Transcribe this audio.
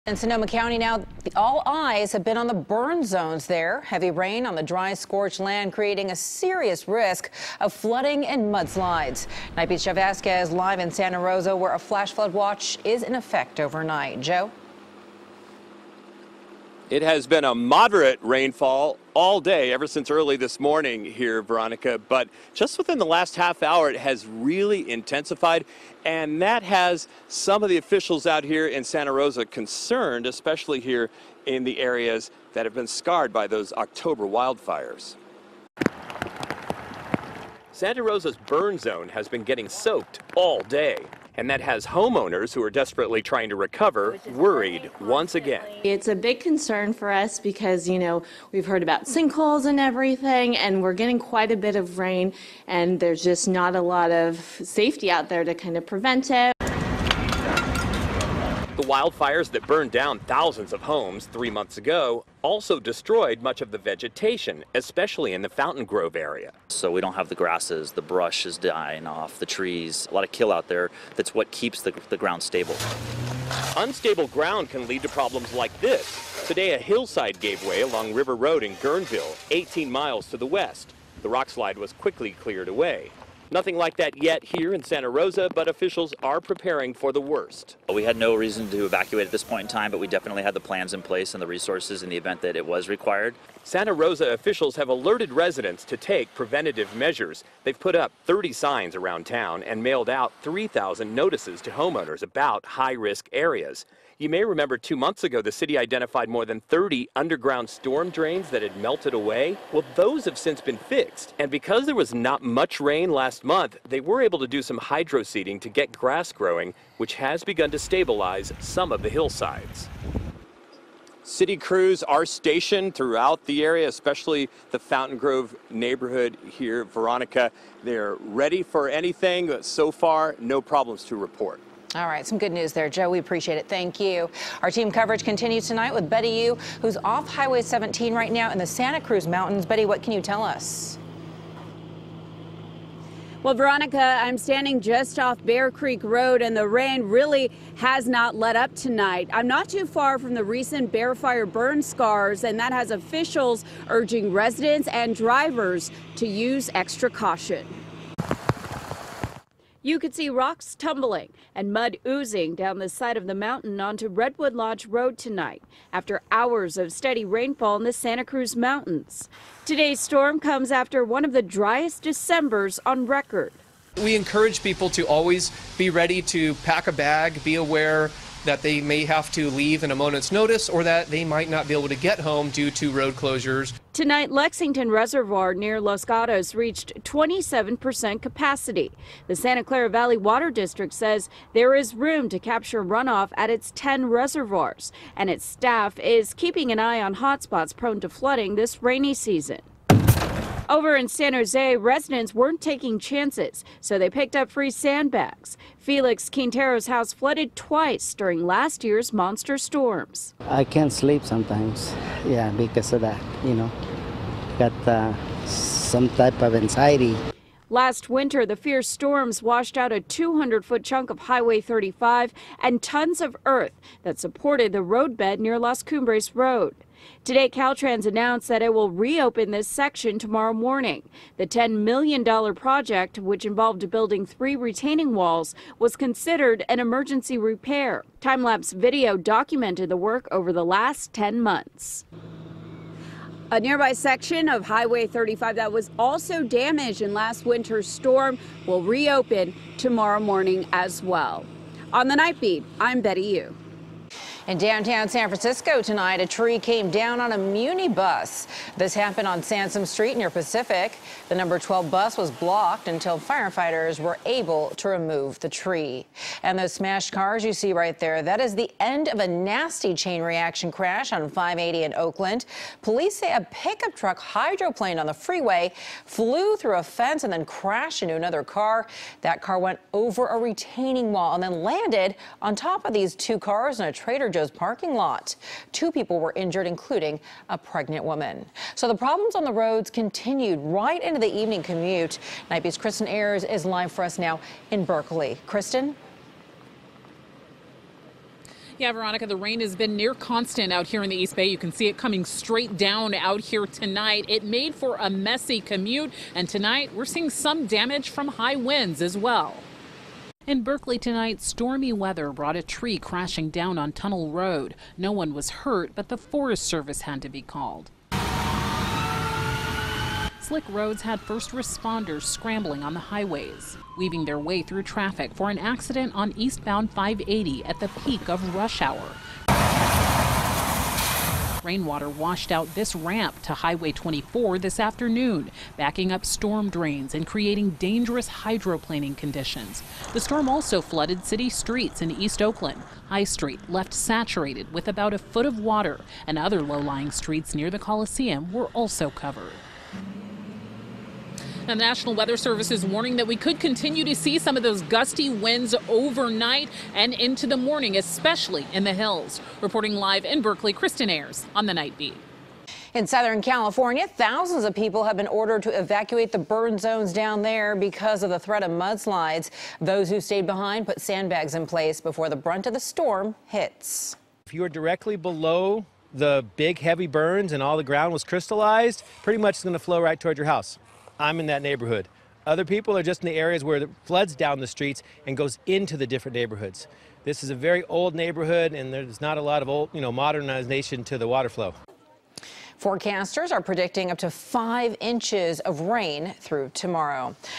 In Sonoma County now, all eyes have been on the burn zones there. Heavy rain on the dry, scorched land creating a serious risk of flooding and mudslides. Night Beat's Joe Vasquez live in Santa Rosa, where a flash flood watch is in effect overnight. Joe? It has been a moderate rainfall all day, ever since early this morning here, Veronica. But just within the last half hour, it has really intensified. And that has some of the officials out here in Santa Rosa concerned, especially here in the areas that have been scarred by those October wildfires. Santa Rosa's burn zone has been getting soaked all day. And that has homeowners who are desperately trying to recover worried once again. It's a big concern for us because, we've heard about sinkholes and everything, and we're getting quite a bit of rain, and there's just not a lot of safety out there to kind of prevent it. The wildfires that burned down thousands of homes 3 months ago also destroyed much of the vegetation, especially in the Fountain Grove area. So we don't have the grasses, the brush is dying off, the trees, a lot of kill out there. That's what keeps the ground stable. Unstable ground can lead to problems like this. Today, a hillside gave way along River Road in Guerneville, 18 miles to the west. The rock slide was quickly cleared away. Nothing like that yet here in Santa Rosa, but officials are preparing for the worst. We had no reason to evacuate at this point in time, but we definitely had the plans in place and the resources in the event that it was required. Santa Rosa officials have alerted residents to take preventative measures. They've put up 30 signs around town and mailed out 3,000 notices to homeowners about high-risk areas. You may remember 2 months ago, the city identified more than 30 underground storm drains that had melted away. Well, those have since been fixed. And because there was not much rain last month, they were able to do some hydro seeding to get grass growing, which has begun to stabilize some of the hillsides. City crews are stationed throughout the area, especially the Fountain Grove neighborhood here, Veronica. They're ready for anything, but so far, no problems to report. All right, some good news there, Joe. We appreciate it. Thank you. Our team coverage continues tonight with Betty Yu, who's off Highway 17 right now in the Santa Cruz Mountains. Betty, what can you tell us? Well, Veronica, I'm standing just off Bear Creek Road, and the rain really has not let up tonight. I'm not too far from the recent Bear Fire burn scars, and that has officials urging residents and drivers to use extra caution. You could see rocks tumbling and mud oozing down the side of the mountain onto Redwood Lodge Road tonight after hours of steady rainfall in the Santa Cruz Mountains. Today's storm comes after one of the driest Decembers on record. We encourage people to always be ready to pack a bag, be aware that they may have to leave in a moment's notice or that they might not be able to get home due to road closures. Tonight, Lexington Reservoir near Los Gatos reached 27% capacity. The Santa Clara Valley Water District says there is room to capture runoff at its 10 reservoirs, and its staff is keeping an eye on hotspots prone to flooding this rainy season. Over in San Jose, residents weren't taking chances, so they picked up free sandbags. Felix Quintero's house flooded twice during last year's monster storms. I can't sleep sometimes, because of that, Got some type of anxiety. Last winter, the fierce storms washed out a 200-foot chunk of Highway 35 and tons of earth that supported the roadbed near Las Cumbres Road. Today, Caltrans announced that it will reopen this section tomorrow morning. The $10 million project, which involved building 3 retaining walls, was considered an emergency repair. Time-lapse video documented the work over the last 10 months. A nearby section of Highway 35 that was also damaged in last winter's storm will reopen tomorrow morning as well. On the Night Beat, I'm Betty Yu. In downtown San Francisco tonight, a tree came down on a Muni bus. This happened on Sansom Street near Pacific. The number 12 bus was blocked until firefighters were able to remove the tree. And those smashed cars you see right there, that is the end of a nasty chain reaction crash on 580 in Oakland. Police say a pickup truck hydroplaned on the freeway, flew through a fence and then crashed into another car. That car went over a retaining wall and then landed on top of these 2 cars in a Trader Joe's parking lot. 2 people were injured, including a pregnant woman. So the problems on the roads continued right into the evening commute. Night Beat's Kristen Ayers is live for us now in Berkeley. Kristen? Yeah, Veronica, the rain has been near constant out here in the East Bay. You can see it coming straight down out here tonight. It made for a messy commute, and tonight we're seeing some damage from high winds as well. In Berkeley tonight, stormy weather brought a tree crashing down on Tunnel Road. No one was hurt, but the Forest Service had to be called. Slick roads had first responders scrambling on the highways, weaving their way through traffic for an accident on eastbound 580 at the peak of rush hour. Rainwater washed out this ramp to Highway 24 this afternoon, backing up storm drains and creating dangerous hydroplaning conditions. The storm also flooded city streets in East Oakland. High Street left saturated with about a foot of water, and other low-lying streets near the Coliseum were also covered. Now, the National Weather Service is warning that we could continue to see some of those gusty winds overnight and into the morning, especially in the hills. Reporting live in Berkeley, Kristen Ayers on the Night Beat. In Southern California, thousands of people have been ordered to evacuate the burn zones down there because of the threat of mudslides. Those who stayed behind put sandbags in place before the brunt of the storm hits. If you are directly below the big heavy burns and all the ground was crystallized, pretty much it's going to flow right toward your house. I'm in that neighborhood. Other people are just in the areas where it floods down the streets and goes into the different neighborhoods. This is a very old neighborhood, and there's not a lot of old, modernization to the water flow. Forecasters are predicting up to 5 inches of rain through tomorrow.